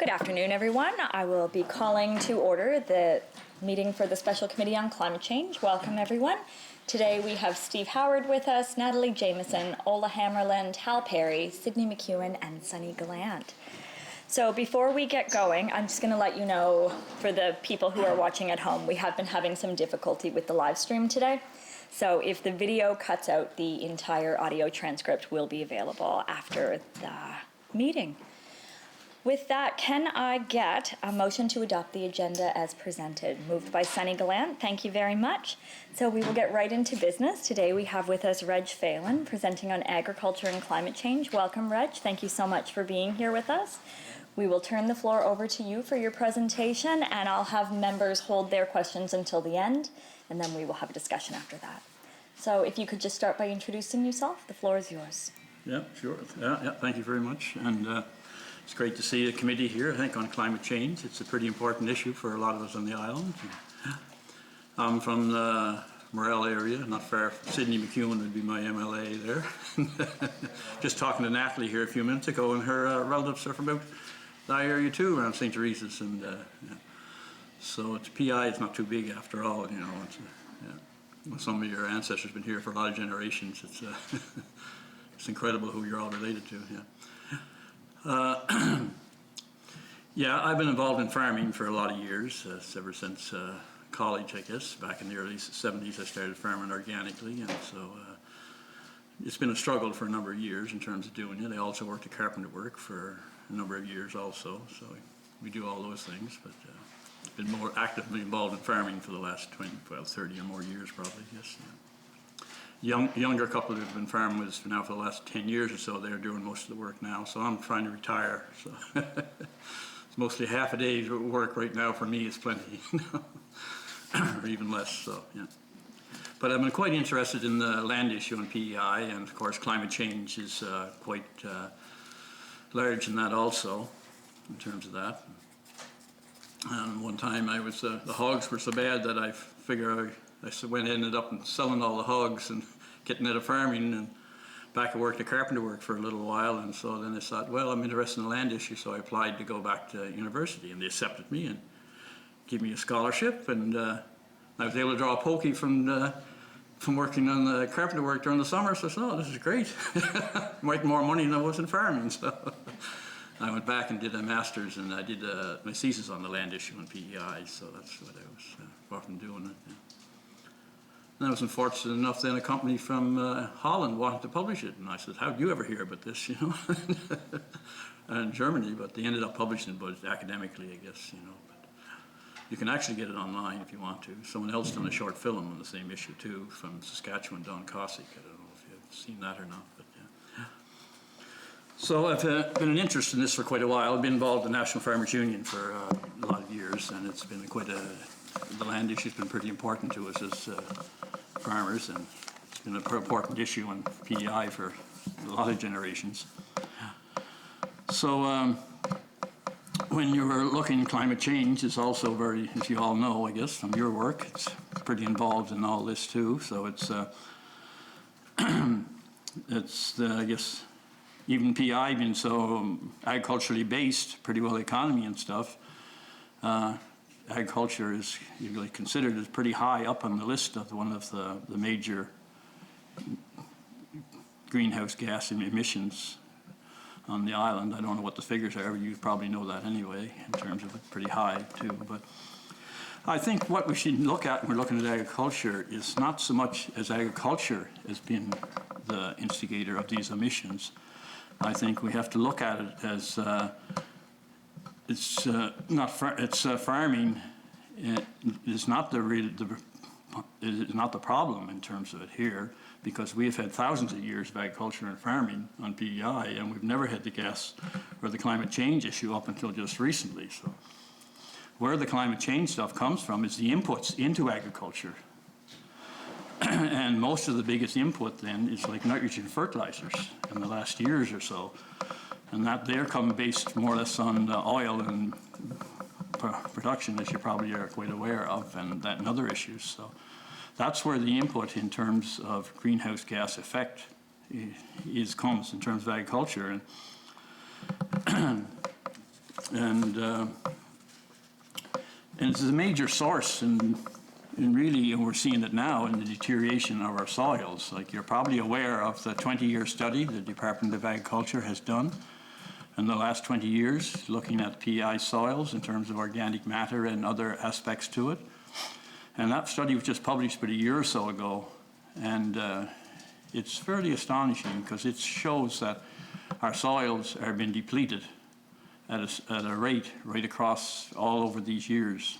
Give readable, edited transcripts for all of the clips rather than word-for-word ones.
Good afternoon, everyone. I will be calling to order the meeting for the Special Committee on Climate Change. Welcome, everyone. Today we have Steve Howard with us, Natalie Jameson, Ola Hammerland, Hal Perry, Sydney McEwen, and Sunny Gallant. So before we get going, I'm just going to let you know, for the people who are watching at home, we have been having some difficulty with the live stream today. So if the video cuts out, the entire audio transcript will be available after the meeting. With that, can I get a motion to adopt the agenda as presented? Moved by Sunny Gallant. Thank you very much. So we will get right into business. Today we have with us Reg Phelan presenting on agriculture and climate change. Welcome, Reg. Thank you so much for being here with us. We will turn the floor over to you for your presentation, and I'll have members hold their questions until the end, and then we will have a discussion after that. So if you could just start by introducing yourself, the floor is yours. Yeah, sure. Yeah, thank you very much. And it's great to see a committee here, I think, on climate change. It's a pretty important issue for a lot of us on the island. I'm from the Morell area, not far from Sydney McEwen would be my MLA there. Just talking to Natalie here a few minutes ago, and her relatives are from about that area too, around St. Teresa's. And yeah. So it's PI, it's not too big after all, you know. Well, some of your ancestors have been here for a lot of generations. It's it's incredible who you're all related to. Yeah. Yeah, I've been involved in farming for a lot of years, ever since college, I guess. Back in the early 70s, I started farming organically, and so it's been a struggle for a number of years in terms of doing it. I also worked at carpenter work for a number of years also, so we do all those things, but been more actively involved in farming for the last 30 or more years probably, yes. Younger couple that have been farming with us for now for the last 10 years or so, they're doing most of the work now, so I'm trying to retire. So it's mostly half a day's work right now for me is plenty, or even less, so yeah. But I've been quite interested in the land issue on PEI, and of course climate change is quite large in that also, in terms of that. And one time I was, the hogs were so bad that I figured ended up selling all the hogs and getting out of farming and back at work to carpenter work for a little while. And so then I thought, well, I'm interested in the land issue, so I applied to go back to university, and they accepted me and gave me a scholarship. And I was able to draw a pokey from working on the carpenter work during the summer. So I thought, oh, this is great. Making more money than I was in farming. So I went back and did a master's, and I did my thesis on the land issue on PEI. So that's what I was often doing. Yeah. And I was unfortunate enough then a company from Holland wanted to publish it, and I said, how did you ever hear about this, you know? In Germany, but they ended up publishing it, but academically, I guess, you know. But you can actually get it online if you want to. Someone else done a short film on the same issue too, from Saskatchewan, Don Cosick. I don't know if you've seen that or not, but yeah. So I've been an interest in this for quite a while. I've been involved in the National Farmers Union for a lot of years, and it's been the land issue's been pretty important to us as farmers, and it's been an important issue on PEI for a lot of generations. So when you were looking at climate change, it's also very, as you all know, I guess, from your work, it's pretty involved in all this too. So it's, I guess, even PEI being so agriculturally based, pretty well economy and stuff, agriculture is usually considered as pretty high up on the list of one of the major greenhouse gas emissions on the island. I don't know what the figures are, you probably know that anyway, in terms of it's pretty high too. But I think what we should look at when we're looking at agriculture is not so much as agriculture as being the instigator of these emissions. I think we have to look at it as farming is not the problem in terms of it here, because we have had thousands of years of agriculture and farming on PEI, and we've never had the gas or the climate change issue up until just recently. So where the climate change stuff comes from is the inputs into agriculture. And most of the biggest input then is like nitrogen fertilizers in the last years or so. And that they're coming based more or less on oil and production, as you probably are quite aware of, and other issues. So that's where the input in terms of greenhouse gas effect comes in terms of agriculture. And and it's a major source, and really, and we're seeing it now in the deterioration of our soils. Like, you're probably aware of the 20-year study the Department of Agriculture has done in the last 20 years, looking at PI soils in terms of organic matter and other aspects to it. And that study was just published about a year or so ago, and it's fairly astonishing because it shows that our soils are being depleted at a rate right across all over these years.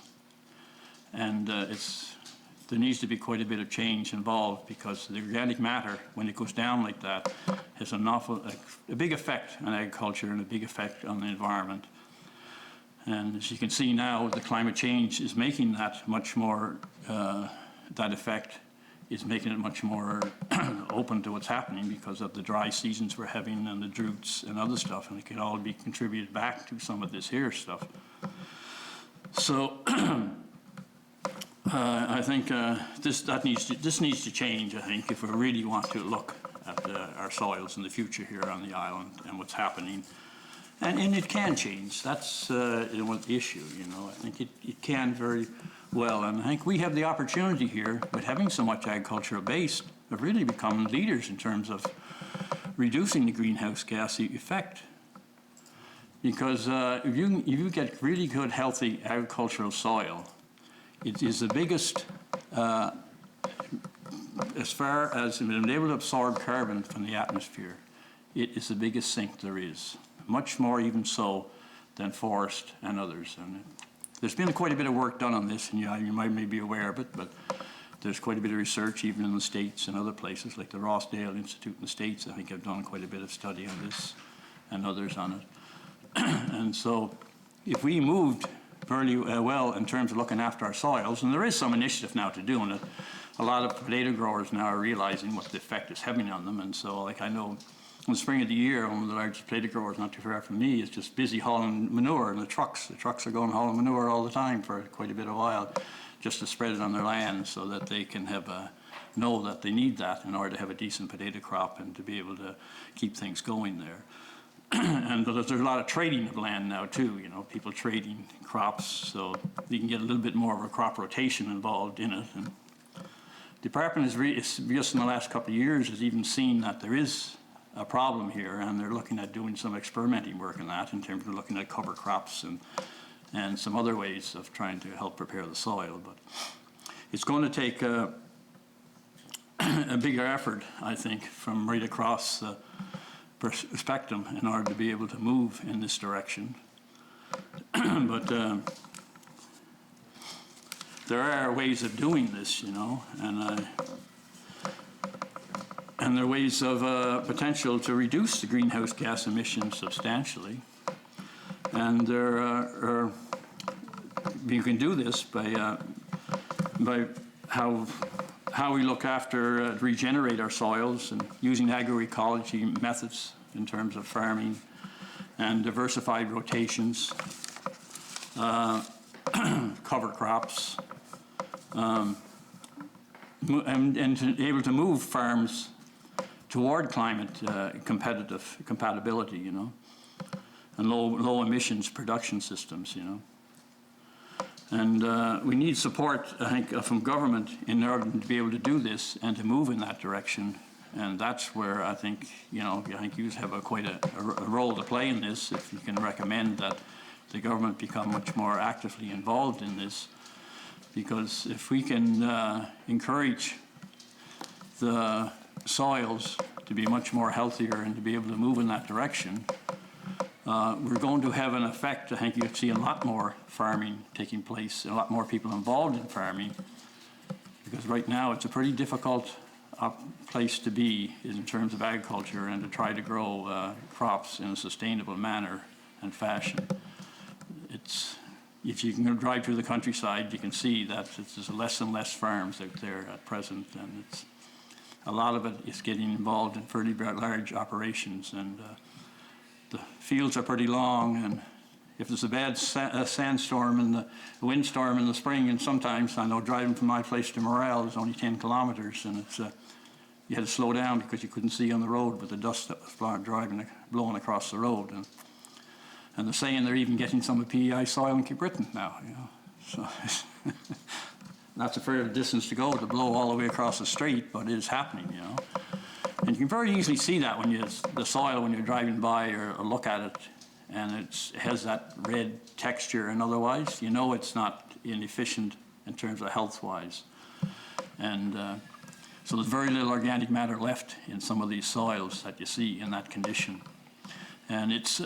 And there needs to be quite a bit of change involved, because the organic matter, when it goes down like that, has a big effect on agriculture and a big effect on the environment. And as you can see now, the climate change is making that much more, that effect is making it much more open to what's happening because of the dry seasons we're having and the droughts and other stuff, and it can all be contributed back to some of this here stuff. So I think this needs to change, I think, if we really want to look at our soils in the future here on the island and what's happening. And it can change. That's the issue, you know. I think it can very well. And I think we have the opportunity here, with having so much agricultural base, of really becoming leaders in terms of reducing the greenhouse gas effect. Because if you get really good, healthy agricultural soil, it is the biggest, as far as being able to absorb carbon from the atmosphere, it is the biggest sink there is. Much more even so than forest and others. And there's been quite a bit of work done on this, and you might be aware of it, but there's quite a bit of research even in the States and other places, like the Rossdale Institute in the States, I think, have done quite a bit of study on this, and others on it. And so if we moved fairly well in terms of looking after our soils, and there is some initiative now to doing it, a lot of potato growers now are realizing what the effect is having on them. And so, like, I know in the spring of the year, one of the largest potato growers not too far from me is just busy hauling manure in the trucks. The trucks are going hauling manure all the time for quite a bit of while, just to spread it on their land so that they can know that they need that in order to have a decent potato crop and to be able to keep things going there. And there's a lot of trading of land now too, you know, people trading crops, so you can get a little bit more of a crop rotation involved in it. And the department is just in the last couple of years has even seen that there is a problem here, and they're looking at doing some experimenting work in that, in terms of looking at cover crops and some other ways of trying to help prepare the soil. But it's going to take a bigger effort, I think, from right across the spectrum in order to be able to move in this direction. But there are ways of doing this, you know, and there are ways of potential to reduce the greenhouse gas emissions substantially. And you can do this by how we look after, regenerate our soils, and using agroecology methods in terms of farming and diversified rotations, cover crops, and to be able to move farms toward climate compatibility, you know, and low emissions production systems, you know. And we need support, I think, from government in order to be able to do this and to move in that direction. And that's where I think, you know, I think you have quite a role to play in this, if you can recommend that the government become much more actively involved in this. Because if we can encourage the soils to be much more healthier and to be able to move in that direction, we're going to have an effect. I think you'll see a lot more farming taking place, a lot more people involved in farming, because right now it's a pretty difficult place to be in terms of agriculture and to try to grow crops in a sustainable manner and fashion. If you can drive through the countryside, you can see that there's less and less farms out there at present, and a lot of it is getting involved in fairly large operations, and the fields are pretty long, and if there's a bad sandstorm and the windstorm in the spring, and sometimes I know driving from my place to Morale is only 10 kilometers, and you had to slow down because you couldn't see on the road with the dust that was blowing across the road. And And they're saying they're even getting some of PEI soil in Cape Breton now, you know. So that's a fair distance to go to blow all the way across the strait, but it is happening, you know. And you can very easily see that when the soil, when you're driving by or look at it, and it has that red texture and otherwise, you know it's not inefficient in terms of health-wise. And so there's very little organic matter left in some of these soils that you see in that condition. And it's,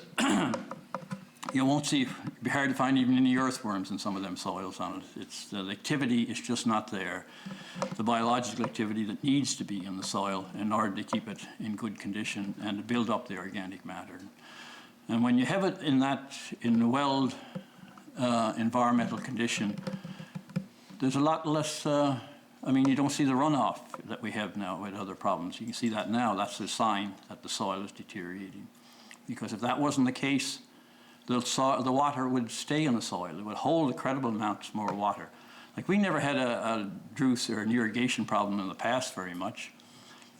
you won't see, it'd be hard to find even any earthworms in some of them soils on it. It's, the activity is just not there. The biological activity that needs to be in the soil in order to keep it in good condition and to build up the organic matter. And when you have it in a well environmental condition, there's a lot less, I mean, you don't see the runoff that we have now with other problems. You can see that now. That's a sign that the soil is deteriorating. Because if that wasn't the case, the water would stay in the soil. It would hold incredible amounts more water. Like, we never had a drought or an irrigation problem in the past very much.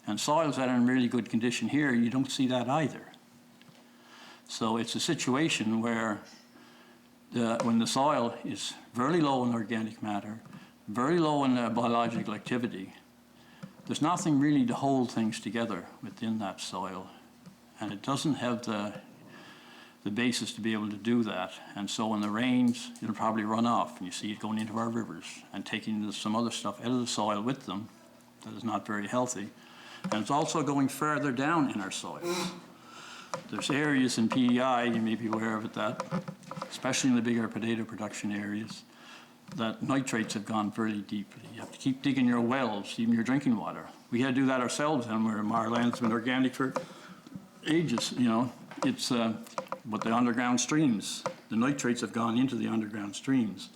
And soils that are in really good condition here, you don't see that either. So it's a situation where when the soil is very low in organic matter, very low in biological activity, there's nothing really to hold things together within that soil. And it doesn't have the basis to be able to do that. And so when the rains, it'll probably run off. And you see it going into our rivers and taking some other stuff out of the soil with them that is not very healthy. And it's also going further down in our soils. There's areas in PEI, you may be aware of it, that, especially in the bigger potato production areas, that nitrates have gone very deeply. You have to keep digging your wells, even your drinking water. We had to do that ourselves, and where our land's been organic for ages, you know. It's but the underground streams, the nitrates have gone into the underground streams.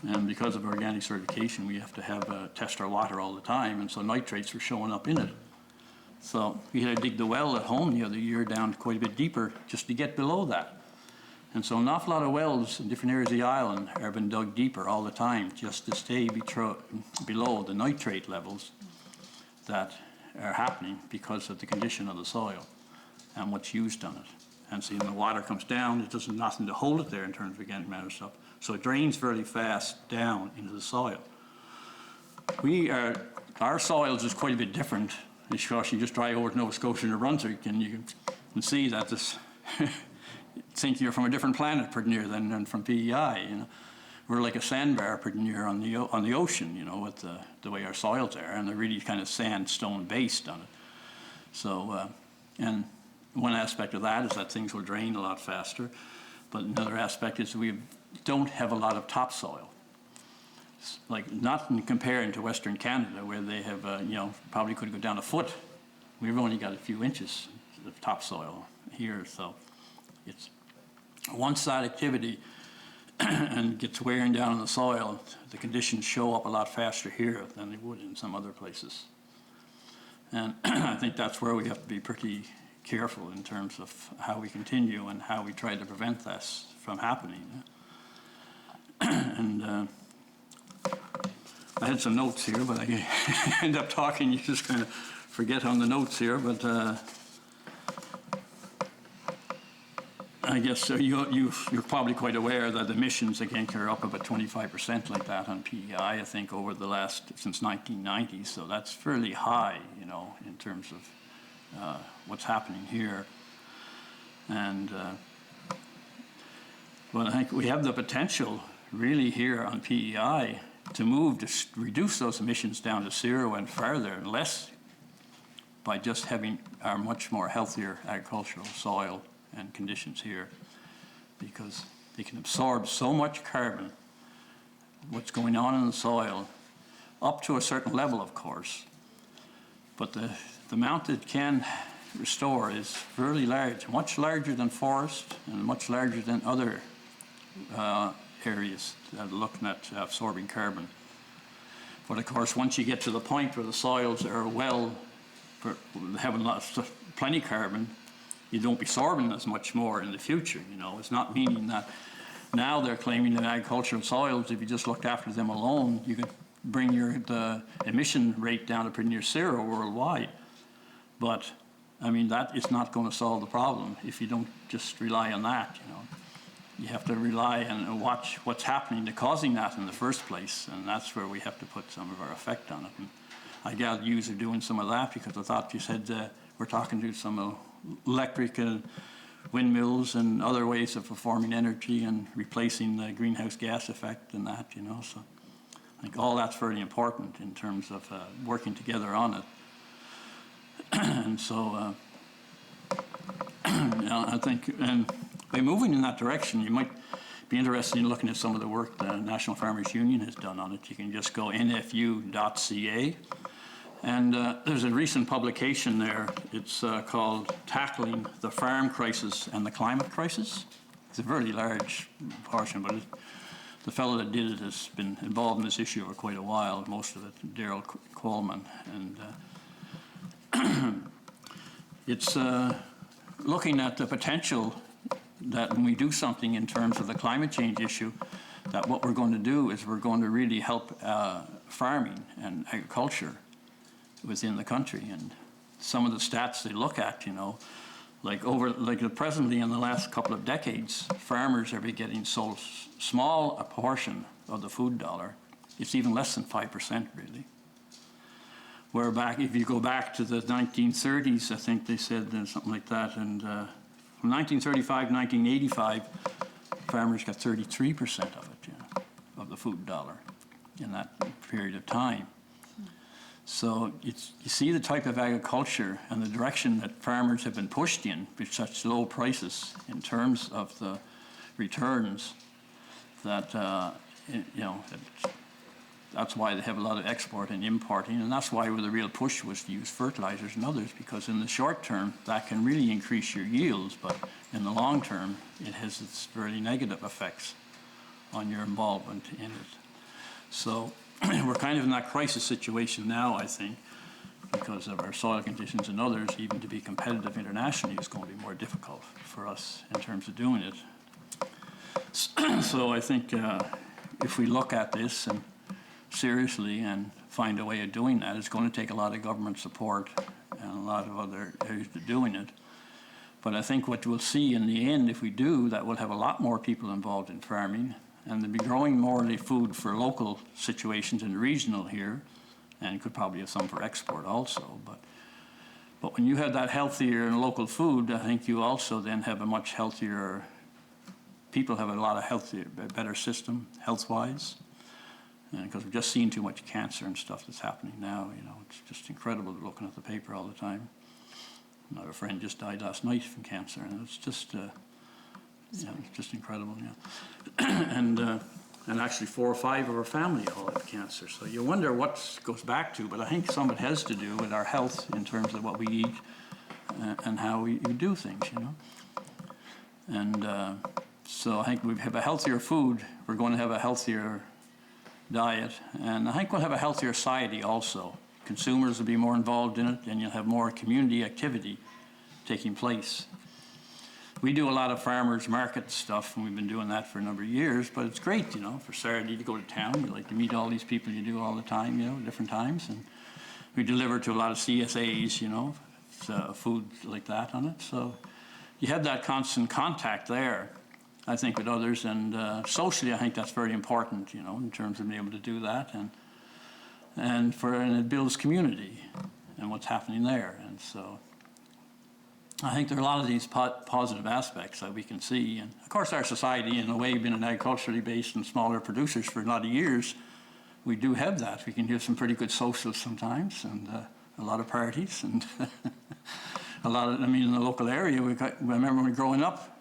And because of organic certification, we have to test our water all the time, and so nitrates were showing up in it. So we had to dig the well at home the other year down quite a bit deeper just to get below that. And so an awful lot of wells in different areas of the island have been dug deeper all the time just to stay below the nitrate levels that are happening because of the condition of the soil and what's used on it. And so when the water comes down, it doesn't nothing to hold it there in terms of organic matter stuff. So it drains very fast down into the soil. Our soils is quite a bit different. Because you just drive over to Nova Scotia and New Brunswick, and you can see that this think you're from a different planet pretty near than from PEI. You know, we're like a sandbar pretty near on the ocean. You know, with the way our soils are, and they're really kind of sandstone based on it. So, and one aspect of that is that things will drain a lot faster, but another aspect is we don't have a lot of topsoil. Like, not in comparing to Western Canada, where they have, you know, probably could go down a foot. We've only got a few inches of topsoil here, so it's once that activity and gets wearing down on the soil, the conditions show up a lot faster here than they would in some other places. And I think that's where we have to be pretty careful in terms of how we continue and how we try to prevent this from happening. And I had some notes here, but I end up talking, you just kind of forget on the notes here, but I guess you're probably quite aware that emissions, again, are up about 25% like that on PEI, I think, over the since 1990, so that's fairly high, you know, in terms of what's happening here. And but I think we have the potential, really, here on PEI to reduce those emissions down to zero and further and less by just having our much more healthier agricultural soil and conditions here, because they can absorb so much carbon, what's going on in the soil, up to a certain level, of course, but the amount it can restore is fairly large, much larger than forest and much larger than other areas that are looking at absorbing carbon. But of course, once you get to the point where the soils are having plenty carbon, you don't be absorbing as much more in the future. You know, it's not meaning that now they're claiming that agricultural soils, if you just looked after them alone, you could bring the emission rate down to pretty near zero worldwide. But I mean, that is not going to solve the problem if you don't just rely on that, you know. You have to rely and watch what's happening to causing that in the first place, and that's where we have to put some of our effect on it. And I gather you are doing some of that, because I thought you said we're talking to some electric windmills and other ways of performing energy and replacing the greenhouse gas effect and that, you know. So I think all that's very important in terms of working together on it. And so, you know, I think, and by moving in that direction, you might be interested in looking at some of the work the National Farmers Union has done on it. You can just go nfu.ca, and there's a recent publication there. It's called Tackling the Farm Crisis and the Climate Crisis. It's a very large portion, but the fellow that did it has been involved in this issue for quite a while, most of it, Daryl Coleman. And it's looking at the potential that when we do something in terms of the climate change issue, that what we're going to do is we're going to really help farming and agriculture within the country. And some of the stats they look at, you know, like presently in the last couple of decades, farmers are getting so small a portion of the food dollar, it's even less than 5% really. Where back, if you go back to the 1930s, I think they said something like that, and from 1935 to 1985, farmers got 33% of it, you know, of the food dollar in that period of time. So you see the type of agriculture and the direction that farmers have been pushed in with such low prices in terms of the returns that, you know, that's why they have a lot of export and importing, and that's why the real push was to use fertilizers and others, because in the short term that can really increase your yields, but in the long term it has its very negative effects on your involvement in it. So we're kind of in that crisis situation now, I think, because of our soil conditions and others. Even to be competitive internationally is going to be more difficult for us in terms of doing it. So I think if we look at this and seriously and find a way of doing that, it's going to take a lot of government support and a lot of other areas to doing it. But I think what we'll see in the end, if we do, that we'll have a lot more people involved in farming, and they'll be growing more of the food for local situations and regional here, and could probably have some for export also. But when you have that healthier and local food, I think you also then have a much healthier, people have a lot of healthier, better system health-wise. Because we're just seeing too much cancer and stuff that's happening now, you know, it's just incredible looking at the paper all the time. I have a friend just died last night from cancer, and it's just, you know, it's just incredible, yeah. And actually 4 or 5 of our family all have cancer, so you wonder what goes back to, but I think some of it has to do with our health in terms of what we eat and how we do things, you know. And so I think we have a healthier food, we're going to have a healthier diet, and I think we'll have a healthier society also. Consumers will be more involved in it, and you'll have more community activity taking place. We do a lot of farmers market stuff, and we've been doing that for a number of years, but it's great, you know, for Saturday to go to town. You like to meet all these people you do all the time, you know, different times, and we deliver to a lot of CSAs, you know, food like that on it. So you have that constant contact there, I think, with others, and socially I think that's very important, you know, in terms of being able to do that, and it builds community and what's happening there. And so I think there are a lot of these positive aspects that we can see. And of course our society, in a way, being an agriculturally based and smaller producers for a lot of years, we do have that. We can have some pretty good socials sometimes, and a lot of parties, and a lot of, I mean, in the local area, I remember when growing up,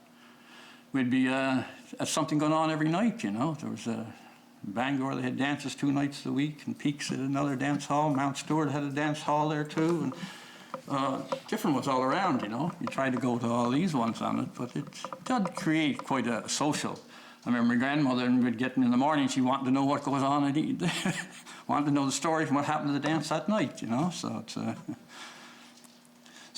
we'd be at something going on every night, you know. There was Bangor, they had dances 2 nights a week, and Peaks had another dance hall. Mount Stewart had a dance hall there too, and different ones all around, you know. You try to go to all these ones on it, but it did create quite a social. I remember my grandmother, and we'd get in the morning, she wanted to know what goes on, and wanted to know the story from what happened to the dance that night, you know. So it's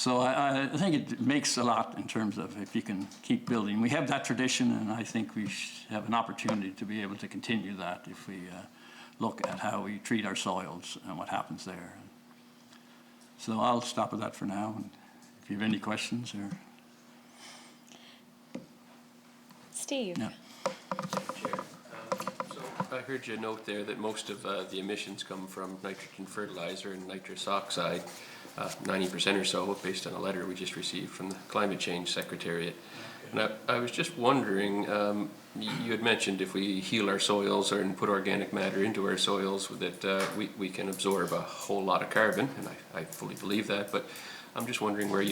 So I think it makes a lot in terms of if you can keep building. We have that tradition, and I think we have an opportunity to be able to continue that if we look at how we treat our soils and what happens there. So I'll stop with that for now. And if you have any questions or. Steve? Yeah. Chair. So I heard you note there that most of the emissions come from nitrogen fertilizer and nitrous oxide, 90% or so, based on a letter we just received from the Climate Change Secretariat. And I was just wondering, you had mentioned if we heal our soils and put organic matter into our soils, that we can absorb a whole lot of carbon, and I fully believe that, but I'm just wondering where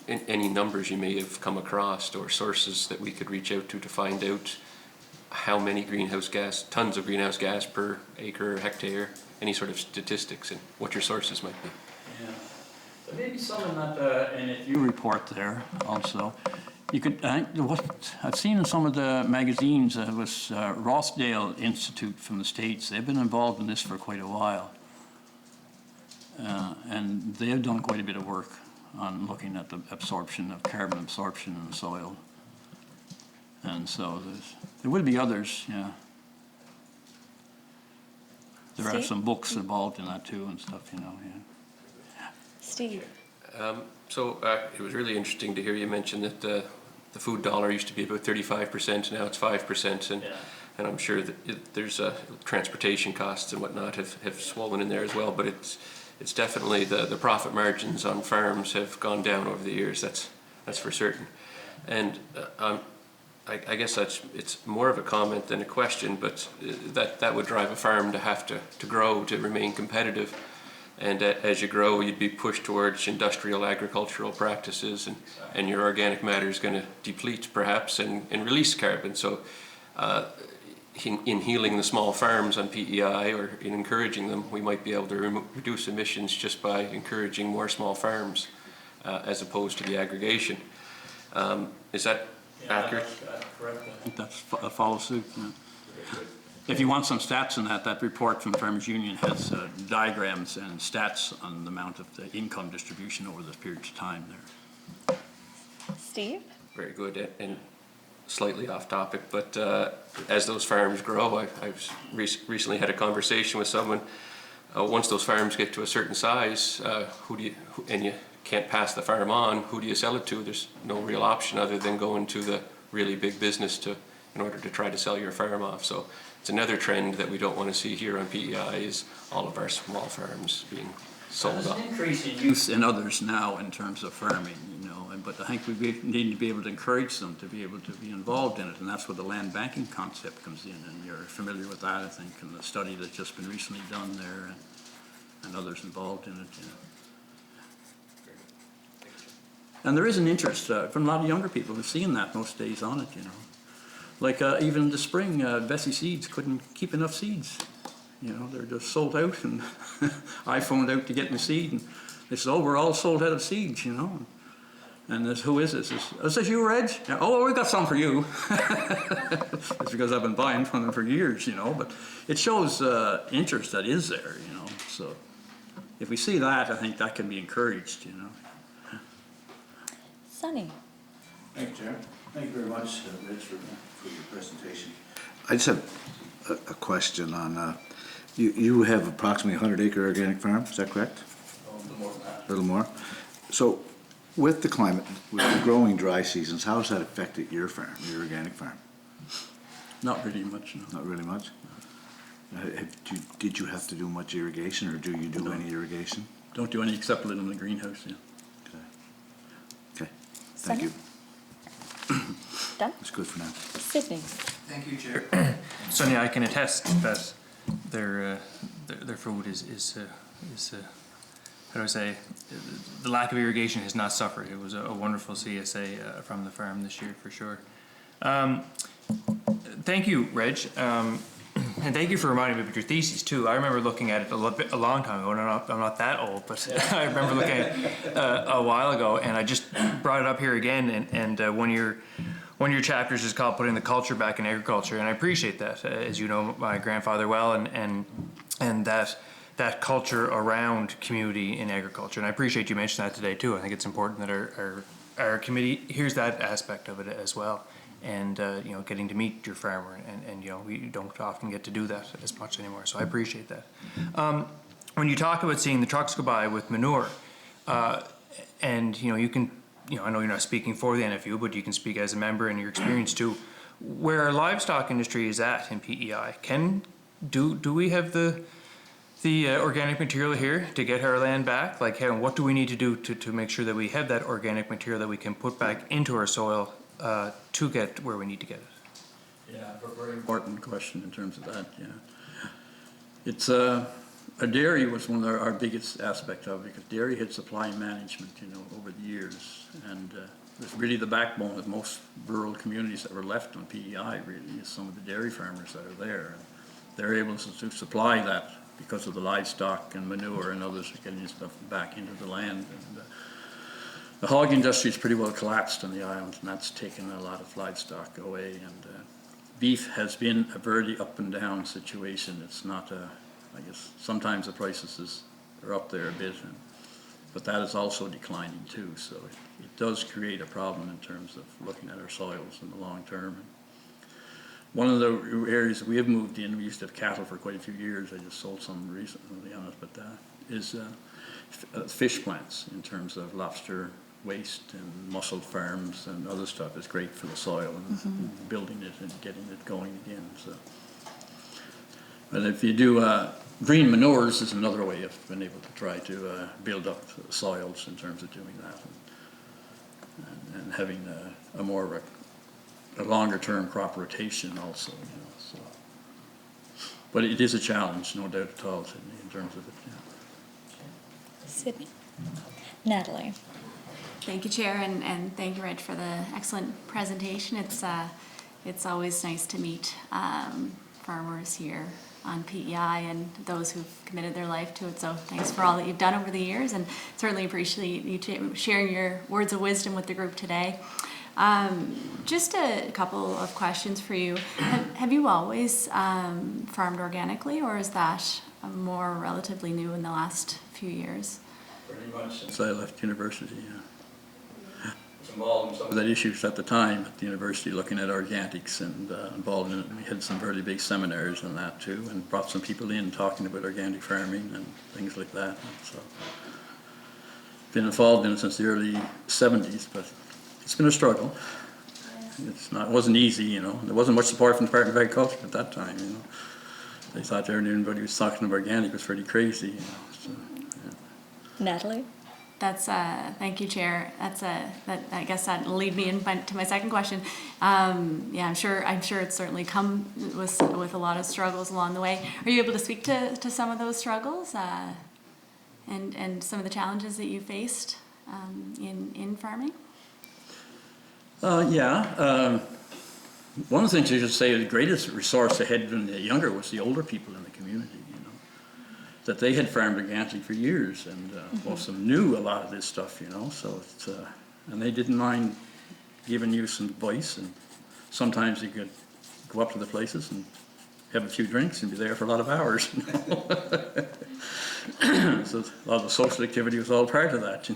any numbers you may have come across or sources that we could reach out to find out how many tons of greenhouse gas per acre or hectare, any sort of statistics, and what your sources might be. Yeah. So maybe some in that NFU report there also. You could, what I've seen in some of the magazines was Rossdale Institute from the States. They've been involved in this for quite a while. And they have done quite a bit of work on looking at the absorption of carbon absorption in the soil. And so there will be others, yeah. There are Steve? some books involved in that too and stuff, you know, yeah. Steve? So it was really interesting to hear you mention that the food dollar used to be about 35%, now it's 5%, and I'm sure that there's transportation costs and whatnot have swollen in there as well, but it's definitely the profit margins on farms have gone down over the years, that's for certain. And I guess it's more of a comment than a question, but that would drive a farm to have to grow to remain competitive. And as you grow, you'd be pushed towards industrial agricultural practices, and your organic matter is going to deplete perhaps and release carbon. So in healing the small farms on PEI or in encouraging them, we might be able to reduce emissions just by encouraging more small farms as opposed to the aggregation. Is that accurate? That's correct. I think that's a follow suit. Yeah. If you want some stats on that report from Farmers Union has diagrams and stats on the amount of the income distribution over the periods of time there. Steve? Very good, and slightly off topic, but as those farms grow, I've recently had a conversation with someone. Once those farms get to a certain size, and you can't pass the farm on, who do you sell it to? There's no real option other than going to the really big business in order to try to sell your farm off. So it's another trend that we don't want to see here on PEI is all of our small farms being sold off. There's an increase in use in others now in terms of farming, you know, but I think we need to be able to encourage them to be able to be involved in it, and that's where the land banking concept comes in, and you're familiar with that, I think, and the study that's just been recently done there, and others involved in it. Yeah. And there is an interest from a lot of younger people who are seeing that most days on it, you know. Like even in the spring, Bessie Seeds couldn't keep enough seeds. You know, they're just sold out, and I phoned out to get my seed, and they said, "Oh, we're all sold out of seeds," you know. And this, who is this? Is this you, Reg? Yeah, oh, we got some for you. It's because I've been buying from them for years, you know. But it shows interest that is there, you know. So if we see that, I think that can be encouraged, you know. Sonny? Thank you, Chair. Thank you very much, Rich, for your presentation. I just have a question on, you have approximately 100-acre organic farm, is that correct? A little more than that. A little more. So with the climate, with the growing dry seasons, how has that affected your farm, your organic farm? Not really much, no. Not really much? Did you have to do much irrigation, or do you do No. any irrigation? Don't do any except live in the greenhouse, yeah. Okay. Thank you. Done? That's good for now. Sydney? Thank you, Chair. Sonia, I can attest that their food is how do I say, the lack of irrigation has not suffered. It was a wonderful CSA from the farm this year for sure. Thank you, Reg. And thank you for reminding me of your thesis too. I remember looking at it a long time ago, and I'm not that old, but I remember looking at it a while ago, and I just brought it up here again. And one of your chapters is called "Putting the Culture Back in Agriculture," and I appreciate that. As you know, my grandfather well, and that culture around community in agriculture. And I appreciate you mentioning that today too. I think it's important that our committee hears that aspect of it as well. And you know, getting to meet your farmer, and you know, we don't often get to do that as much anymore, so I appreciate that. When you talk about seeing the trucks go by with manure, and you can, I know you're not speaking for the NFU, but you can speak as a member and your experience too. Where our livestock industry is at in PEI, do we have the organic material here to get our land back? Like, what do we need to do to make sure that we have that organic material that we can put back into our soil to get where we need to get it? Yeah, a very important question in terms of that, yeah. It's, a dairy was one of our biggest aspect of it, because dairy had supply management, over the years. And it's really the backbone of most rural communities that were left on PEI, really, is some of the dairy farmers that are there. And they're able to supply that because of the livestock and manure and others are getting stuff back into the land. And the hog industry is pretty well collapsed on the island, and that's taken a lot of livestock away. And beef has been a very up and down situation. It's not I guess sometimes the prices are up there a bit, but that is also declining too. So it does create a problem in terms of looking at our soils in the long term. One of the areas we have moved in, we used to have cattle for quite a few years. I just sold some recently, to be honest, but is fish plants in terms of lobster waste and mussel farms and other stuff is great for the soil and building it and getting it going again. So, but if you do green manures is another way of being able to try to build up soils in terms of doing that and having a longer term crop rotation also. So. But it is a challenge, no doubt at all, Sydney, in terms of it. Yeah. Sydney. Natalie. Thank you, Chair, and thank you, Reg, for the excellent presentation. It's always nice to meet farmers here on PEI and those who've committed their life to it. So thanks for all that you've done over the years, and certainly appreciate you sharing your words of wisdom with the group today. Just a couple of questions for you. Have you always farmed organically, or is that more relatively new in the last few years? Pretty much since I left university, yeah. I was involved in some of the issues at the time at the university, looking at organics and involved in it. We had some very big seminars on that too, and brought some people in talking about organic farming and things like that. And so, been involved in it since the early 70s, but it's been a struggle. It wasn't easy, There wasn't much support from the Department of Agriculture at that time, They thought everybody was talking about organic was pretty crazy, So, yeah. Natalie? That's thank you, Chair. I guess that'll lead me to my second question. I'm sure it's certainly come with a lot of struggles along the way. Are you able to speak to some of those struggles and some of the challenges that you faced in farming? Yeah. One of the things you should say, the greatest resource ahead when the younger was the older people in the community, that they had farmed organically for years, and most of them knew a lot of this stuff, so it's, and they didn't mind giving you some advice, and sometimes you could go up to the places and have a few drinks and be there for a lot of hours, So a lot of the social activity was all part of that,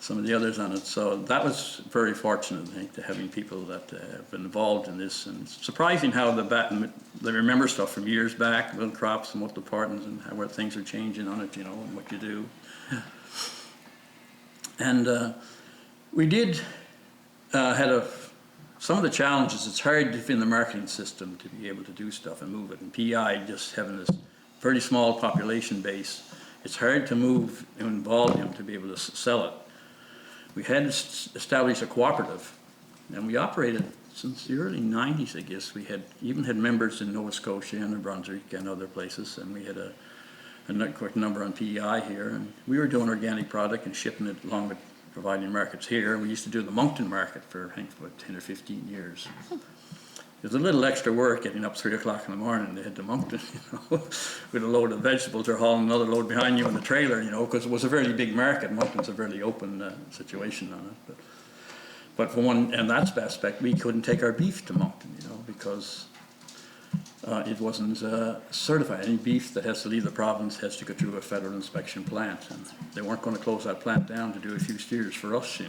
some of the others on it. So that was very fortunate, I think, to having people that have been involved in this. And it's surprising how they remember stuff from years back, little crops and what departments and where things are changing on it, and what you do. And we did had some of the challenges. It's hard in the marketing system to be able to do stuff and move it. And PEI just having this very small population base, it's hard to move and involve them to be able to sell it. We had established a cooperative, and we operated since the early 90s, I guess. We even had members in Nova Scotia and New Brunswick and other places, and we had a quick number on PEI here, and we were doing organic product and shipping it along with providing markets here. We used to do the Moncton market for, I think, about 10 or 15 years. It was a little extra work getting up 3 o'clock in the morning to head to Moncton, with a load of vegetables or hauling another load behind you in the trailer, because it was a very big market. Moncton's a very open situation on it. But for one, and that's the aspect, we couldn't take our beef to Moncton, because it wasn't certified. Any beef that has to leave the province has to go through a federal inspection plant, and they weren't going to close that plant down to do a few steers for us,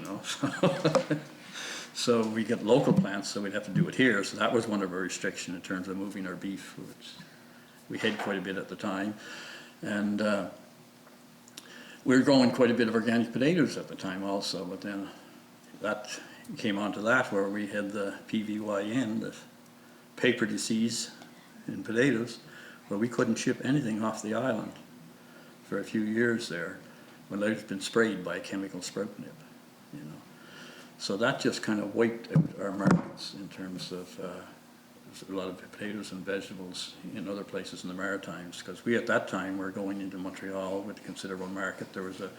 So we get local plants, so we'd have to do it here. So that was one of our restrictions in terms of moving our beef, which we had quite a bit at the time. And we were growing quite a bit of organic potatoes at the time also, but then that came onto that where we had the PVYN, the paper disease in potatoes, where we couldn't ship anything off the island for a few years there when they'd been sprayed by a chemical sprout nip, you know. So that just kind of wiped out our markets in terms of a lot of potatoes and vegetables in other places in the Maritimes, because we at that time were going into Montreal with a considerable market. There was a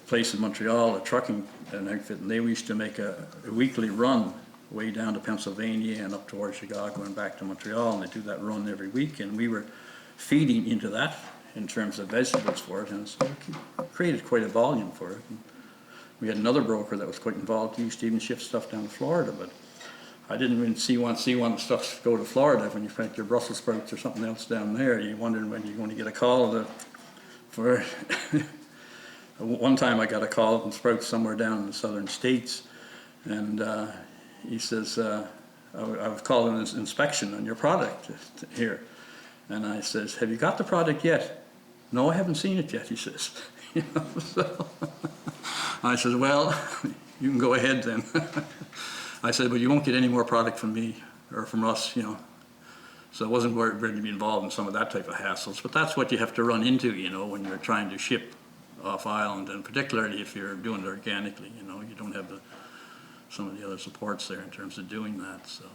place in Montreal, a trucking outfit, and they used to make a weekly run way down to Pennsylvania and up towards Chicago and back to Montreal, and they do that run every week, and we were feeding into that in terms of vegetables for it, and so it created quite a volume for it. And we had another broker that was quite involved. He used to even ship stuff down to Florida, but I didn't even want the stuff go to Florida. When you plant your Brussels sprouts or something else down there, you wondered when you're going to get a call for one time I got a call from Sprouts somewhere down in the southern states, and he says, I was calling an inspection on your product here. And I says, have you got the product yet? No, I haven't seen it yet, he says. You know, so I said, well, you can go ahead then. I said, but you won't get any more product from me or from us, you know. So I wasn't ready to be involved in some of that type of hassles, but that's what you have to run into, you know, when you're trying to ship off island, and particularly if you're doing it organically, you know, you don't have some of the other supports there in terms of doing that. So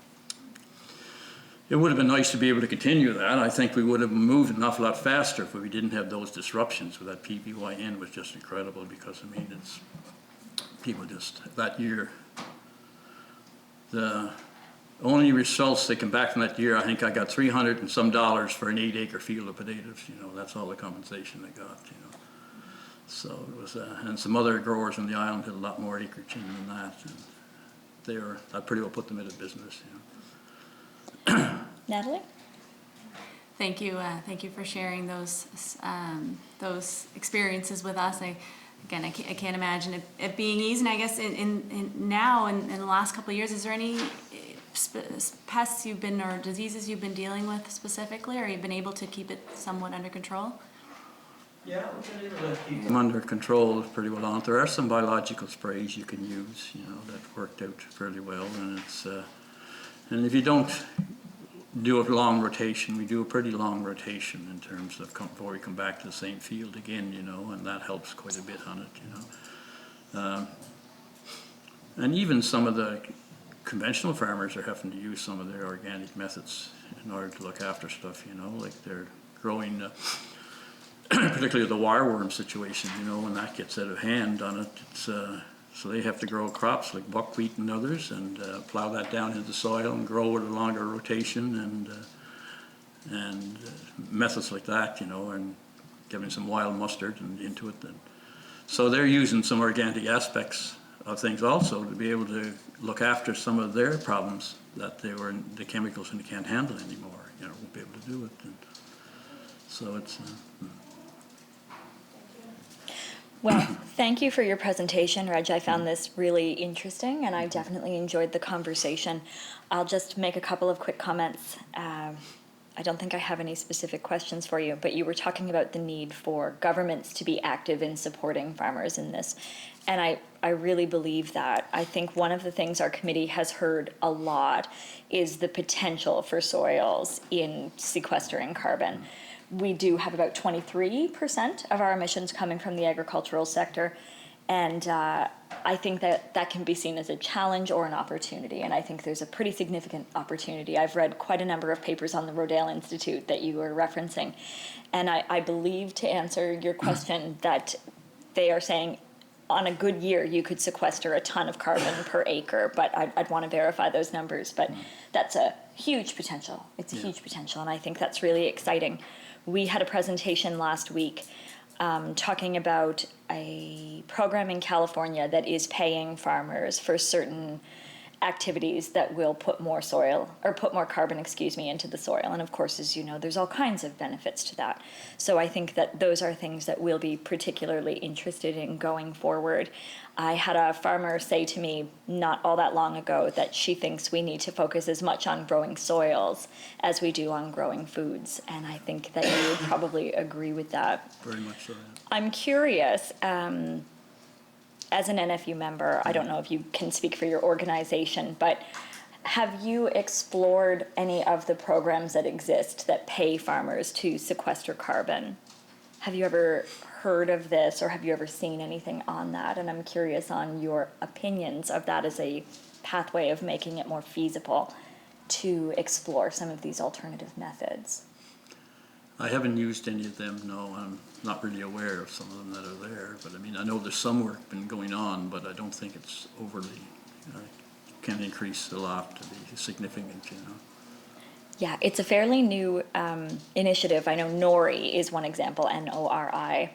it would have been nice to be able to continue that. I think we would have moved an awful lot faster if we didn't have those disruptions. With that PVYN was just incredible, because I mean, it's people just that year. The only results that come back from that year, I think I got $300 and some for an 8-acre field of potatoes. You know, that's all the compensation they got. You know, so it was, and some other growers on the island had a lot more acreage in than that. And I pretty well put them into business. You know. Natalie? Thank you for sharing those experiences with us. I can't imagine it being easy. And I guess in the last couple of years, is there any pests or diseases you've been dealing with specifically, or you've been able to keep it somewhat under control? Yeah, we've been able to keep them under control pretty well on. There are some biological sprays you can use, you know, that worked out fairly well, and it's and if you don't do a long rotation, we do a pretty long rotation in terms of before we come back to the same field again, you know, and that helps quite a bit on it, you know. And even some of the conventional farmers are having to use some of their organic methods in order to look after stuff, you know, like they're growing, particularly the wireworm situation, you know, when that gets out of hand on it, it's, so they have to grow crops like buckwheat and others, and plow that down into the soil and grow it a longer rotation, and methods like that, you know, and giving some wild mustard and into it. And so they're using some organic aspects of things also to be able to look after some of their problems that the chemicals and they can't handle anymore, you know, won't be able to do it. And so it's Well, thank you for your presentation, Reg. I found this really interesting, and I definitely enjoyed the conversation. I'll just make a couple of quick comments. I don't think I have any specific questions for you, but you were talking about the need for governments to be active in supporting farmers in this. And I really believe that. I think one of the things our committee has heard a lot is the potential for soils in sequestering carbon. We do have about 23% of our emissions coming from the agricultural sector, and I think that can be seen as a challenge or an opportunity, and I think there's a pretty significant opportunity. I've read quite a number of papers on the Rodale Institute that you were referencing, and I believe, to answer your question, that they are saying on a good year you could sequester a ton of carbon per acre, but I'd want to verify those numbers, but that's a huge potential. It's a huge potential, and I think that's really exciting. We had a presentation last week talking about a program in California that is paying farmers for certain activities that will put more soil or put more carbon, into the soil. And of course, as you know, there's all kinds of benefits to that. So I think that those are things that we'll be particularly interested in going forward. I had a farmer say to me not all that long ago that she thinks we need to focus as much on growing soils as we do on growing foods. And I think that you would probably agree with that. Very much so, yeah. I'm curious, as an NFU member, I don't know if you can speak for your organization, but have you explored any of the programs that exist that pay farmers to sequester carbon? Have you ever heard of this, or have you ever seen anything on that? And I'm curious on your opinions of that as a pathway of making it more feasible to explore some of these alternative methods. I haven't used any of them, no. I'm not really aware of some of them that are there. But I mean, I know there's some work been going on, but I don't think it's overly, can increase a lot to be significant, you know. Yeah, it's a fairly new initiative. I know Nori is one example, Nori,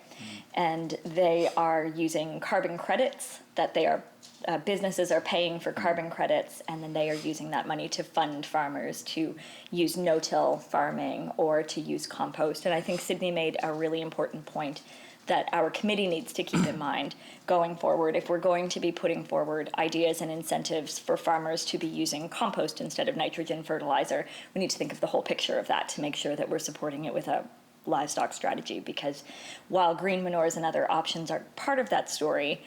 and they are using carbon credits that they are businesses are paying for carbon credits, and then they are using that money to fund farmers to use no-till farming or to use compost. And I think Sydney made a really important point that our committee needs to keep in mind going forward. If we're going to be putting forward ideas and incentives for farmers to be using compost instead of nitrogen fertilizer, we need to think of the whole picture of that to make sure that we're supporting it with a livestock strategy. Because while green manures and other options are part of that story,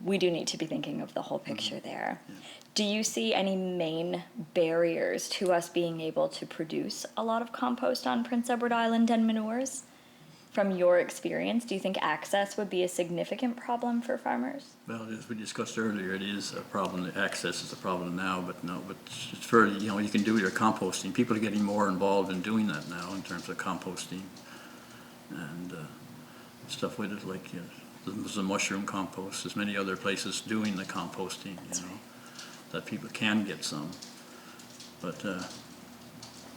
we do need to be thinking of the whole picture there. Yeah. Do you see any main barriers to us being able to produce a lot of compost on Prince Edward Island and manures? From your experience, do you think access would be a significant problem for farmers? Well, as we discussed earlier, it is a problem. Access is a problem now, but it's very, you can do your composting. People are getting more involved in doing that now in terms of composting and stuff with it, like there's a mushroom compost. There's many other places doing the composting, that people can get some. But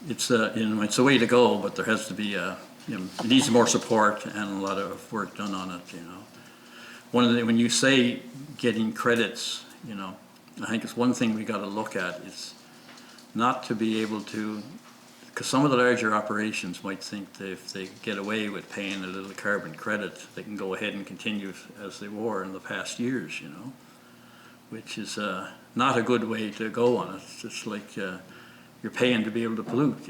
it's it's a way to go, but there has to be it needs more support and a lot of work done on it, One of the, when you say getting credits, I think it's one thing we got to look at is not to be able to, because some of the larger operations might think that if they get away with paying a little carbon credit, they can go ahead and continue as they were in the past years, which is not a good way to go on it. It's just like you're paying to be able to pollute,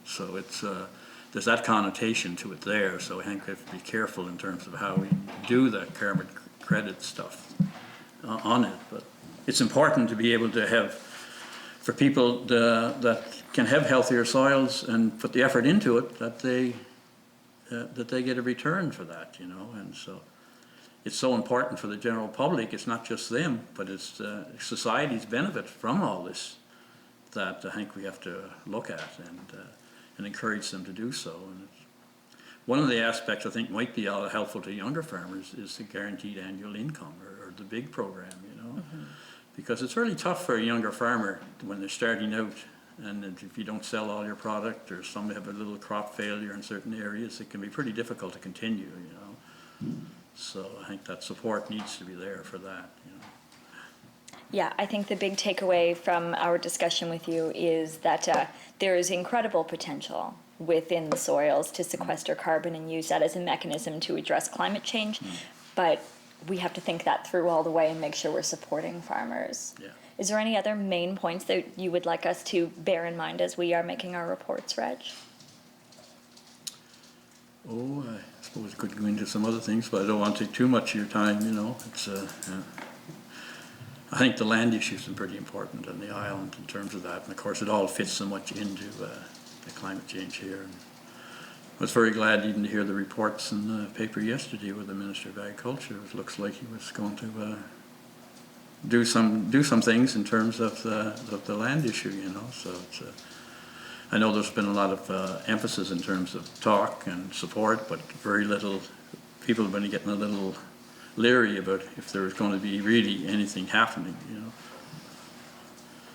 So it's there's that connotation to it there, so I think we have to be careful in terms of how we do the carbon credit stuff on it. But it's important to be able to have, for people that can have healthier soils and put the effort into it, that they get a return for that, and so it's so important for the general public. It's not just them, but it's society's benefit from all this that I think we have to look at and encourage them to do so. And one of the aspects I think might be helpful to younger farmers is the guaranteed annual income or the big program, because it's really tough for a younger farmer when they're starting out, and if you don't sell all your product or some have a little crop failure in certain areas, it can be pretty difficult to continue, So I think that support needs to be there for that, Yeah, I think the big takeaway from our discussion with you is that there is incredible potential within the soils to sequester carbon and use that as a mechanism to address climate change, but we have to think that through all the way and make sure we're supporting farmers. Yeah. Is there any other main points that you would like us to bear in mind as we are making our reports, Reg? Oh, I suppose we could go into some other things, but I don't want to take too much of your time, It's I think the land issue is pretty important on the island in terms of that, and of course it all fits so much into the climate change here. And I was very glad even to hear the reports in the paper yesterday with the Minister of Agriculture. It looks like he was going to do some things in terms of the land issue, So it's I know there's been a lot of emphasis in terms of talk and support, but very little. People have been getting a little leery about if there's going to be really anything happening,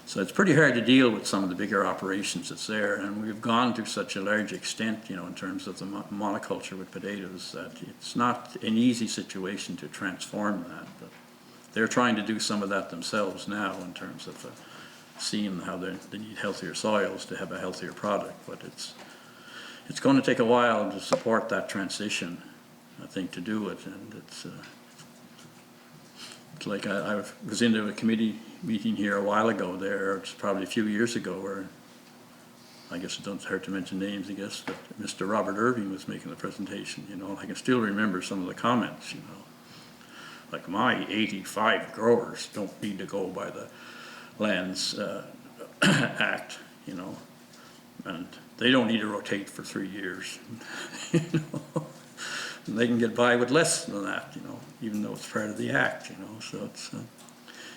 So it's pretty hard to deal with some of the bigger operations that's there, and we've gone to such a large extent, in terms of the monoculture with potatoes, that it's not an easy situation to transform that. But they're trying to do some of that themselves now in terms of seeing how they need healthier soils to have a healthier product. But it's going to take a while to support that transition, I think, to do it. And it's like I was into a committee meeting here a while ago there, it's probably a few years ago, where I guess it doesn't hurt to mention names, I guess, but Mr. Robert Irving was making the presentation, you know. I can still remember some of the comments, you know. Like, my 85 growers don't need to go by the Lands Act, you know, and they don't need to rotate for 3 years, you know. And they can get by with less than that, you know, even though it's part of the act, you know. So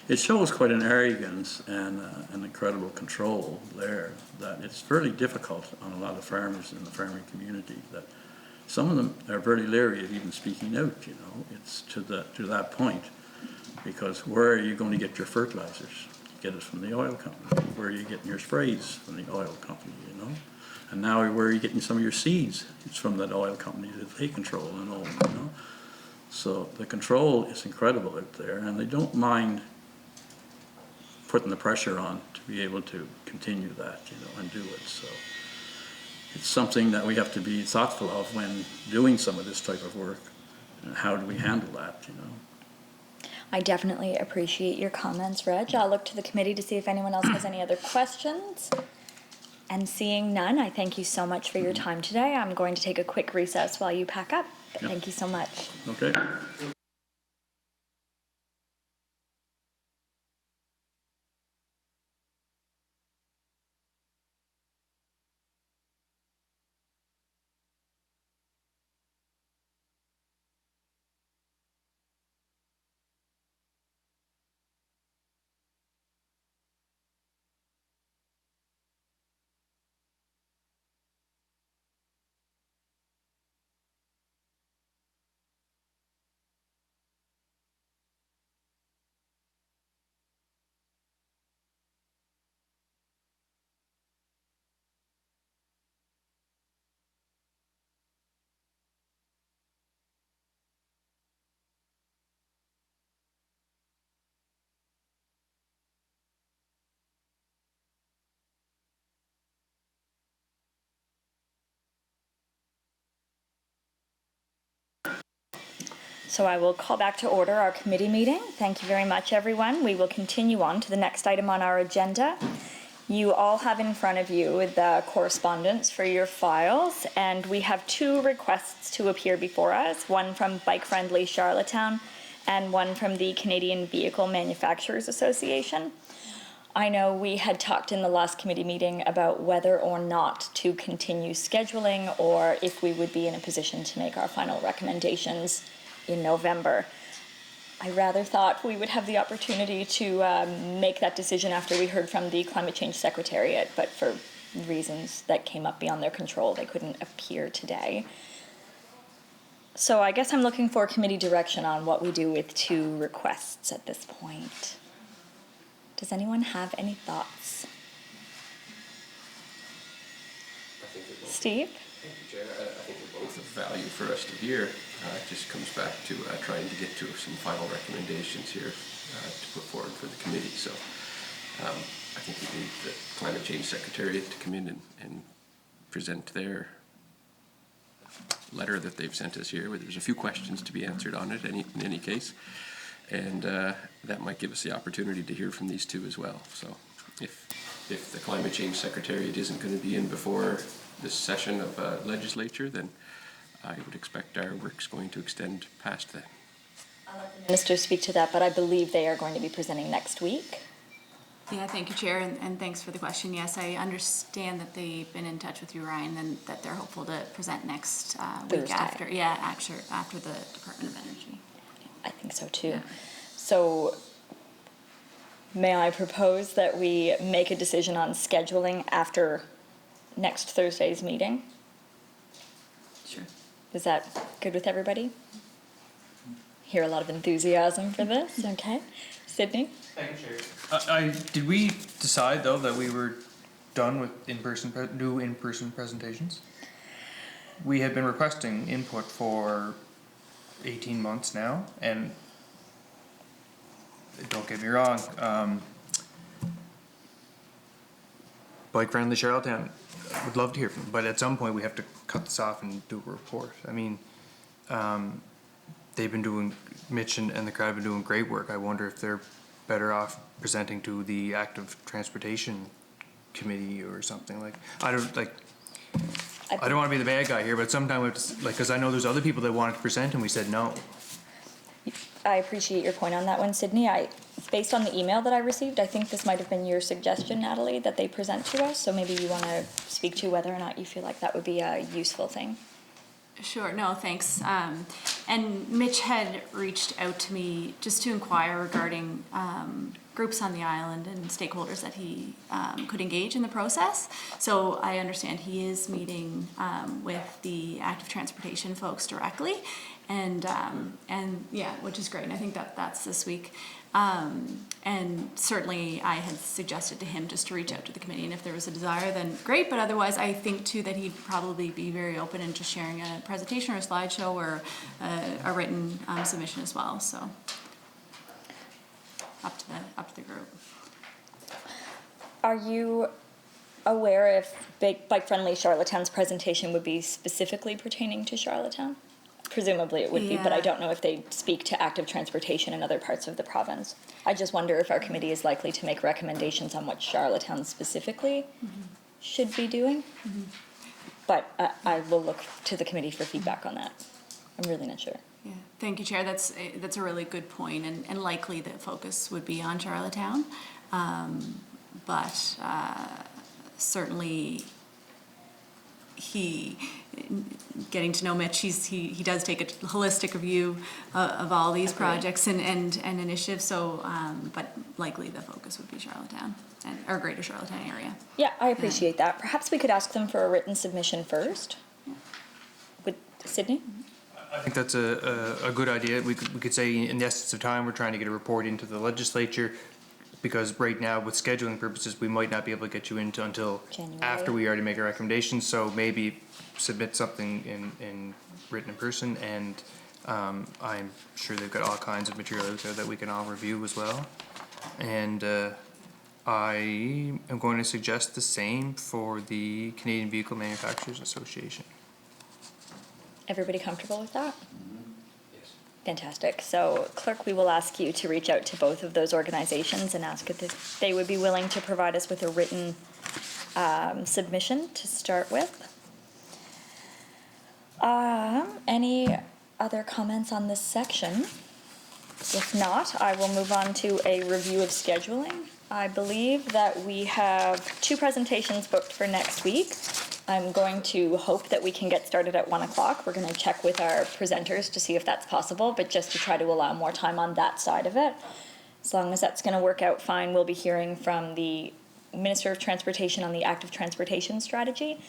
it shows quite an arrogance and an incredible control there that it's fairly difficult on a lot of farmers in the farming community. That some of them are very leery of even speaking out, you know. It's to that point, because where are you going to get your fertilizers? You get it from the oil company. Where are you getting your sprays? From the oil company, you know. And now where are you getting some of your seeds? It's from that oil company that they control and all, you know. So the control is incredible out there, and they don't mind putting the pressure on to be able to continue that, you know, and do it. So it's something that we have to be thoughtful of when doing some of this type of work. And how do we handle that, you know? I definitely appreciate your comments, Reg. I'll look to the committee to see if anyone else has any other questions. And seeing none, I thank you so much for your time today. I'm going to take a quick recess while you pack up. But thank you so much. Okay. So I will call back to order our committee meeting. Thank you very much, everyone. We will continue on to the next item on our agenda. You all have in front of you the correspondence for your files, and we have 2 requests to appear before us, one from Bike Friendly Charlottetown and one from the Canadian Vehicle Manufacturers Association. I know we had talked in the last committee meeting about whether or not to continue scheduling, or if we would be in a position to make our final recommendations in November. I rather thought we would have the opportunity to make that decision after we heard from the Climate Change Secretariat, but for reasons that came up beyond their control, they couldn't appear today. So I guess I'm looking for committee direction on what we do with 2 requests at this point. Does anyone have any thoughts? Steve? Thank you, Chair. I think they're both of value for us to hear. It just comes back to trying to get to some final recommendations here to put forward for the committee. So I think we need the Climate Change Secretariat to come in and present their letter that they've sent us here, where there's a few questions to be answered on it in any case. And that might give us the opportunity to hear from these 2 as well. So if the Climate Change Secretariat isn't going to be in before this session of legislature, then I would expect our work's going to extend past that. I'll let the minister speak to that, but I believe they are going to be presenting next week. Yeah, thank you, Chair, and thanks for the question. Yes, I understand that they've been in touch with you, Ryan, and that they're hopeful to present next week Thursday. after the Department of Energy. I think so too. Yeah. So may I propose that we make a decision on scheduling after next Thursday's meeting? Sure. Is that good with everybody? Hear a lot of enthusiasm for this. Okay. Sydney? Thank you, Chair. Did we decide, though, that we were done with new in-person presentations? We had been requesting input for 18 months now, and don't get me wrong. Bike-friendly Charlottetown, would love to hear from them, but at some point we have to cut this off and do a report. I mean, they've been doing, Mitch and the crowd have been doing great work. I wonder if they're better off presenting to the active transportation committee or something. Like, I don't want to be the bad guy here, but sometimes we have to, like, because I know there's other people that wanted to present and we said no. I appreciate your point on that one, Sydney. Based on the email that I received, I think this might have been your suggestion, Natalie, that they present to us. So maybe you want to speak to whether or not you feel like that would be a useful thing. Sure, no, thanks. And Mitch had reached out to me just to inquire regarding groups on the island and stakeholders that he could engage in the process. So I understand he is meeting with the active transportation folks directly, and yeah, which is great. And I think that's this week. And certainly I had suggested to him just to reach out to the committee, and if there was a desire, then great, but otherwise I think too that he'd probably be very open in just sharing a presentation or a slideshow or a written submission as well, so up to the group. Are you aware if Bike Friendly Charlottetown's presentation would be specifically pertaining to Charlottetown? Presumably it would be, but I don't know if they speak to active transportation in other parts of the province. I just wonder if our committee is likely to make recommendations on what Charlottetown specifically should be doing. But I will look to the committee for feedback on that. I'm really not sure. Yeah, thank you, Chair. That's a really good point, and likely the focus would be on Charlottetown, but certainly getting to know Mitch, he does take a holistic view of all these projects and initiatives. So, but likely the focus would be Charlottetown or Greater Charlottetown area. Yeah, I appreciate that. Perhaps we could ask them for a written submission first. With Sydney? I think that's a good idea. We could say in the essence of time, we're trying to get a report into the legislature, because right now with scheduling purposes, we might not be able to get you into until January. after we already make a recommendation. So maybe submit something in written in person, and I'm sure they've got all kinds of material out there that we can all review as well. And I am going to suggest the same for the Canadian Vehicle Manufacturers Association. Everybody comfortable with that? Fantastic. So, Clerk, we will ask you to reach out to both of those organizations and ask if they would be willing to provide us with a written submission to start with. Any other comments on this section? If not, I will move on to a review of scheduling. I believe that we have 2 presentations booked for next week. I'm going to hope that we can get started at 1 o'clock. We're going to check with our presenters to see if that's possible, but just to try to allow more time on that side of it. As long as that's going to work out fine, we'll be hearing from the Minister of Transportation on the active transportation strategy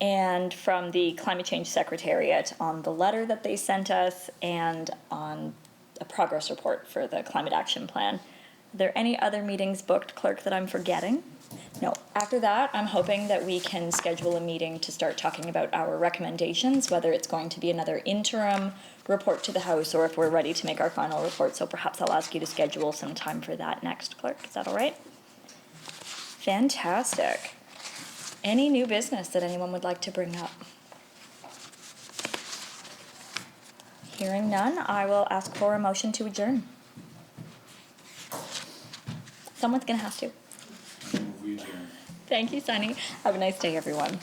and from the Climate Change Secretariat on the letter that they sent us and on a progress report for the Climate Action Plan. Are there any other meetings booked, Clerk, that I'm forgetting? No. After that, I'm hoping that we can schedule a meeting to start talking about our recommendations, whether it's going to be another interim report to the House or if we're ready to make our final report. So perhaps I'll ask you to schedule some time for that next, Clerk. Is that all right? Fantastic. Any new business that anyone would like to bring up? Hearing none, I will ask for a motion to adjourn. Someone's going to have to. Thank you, Sunny. Have a nice day, everyone.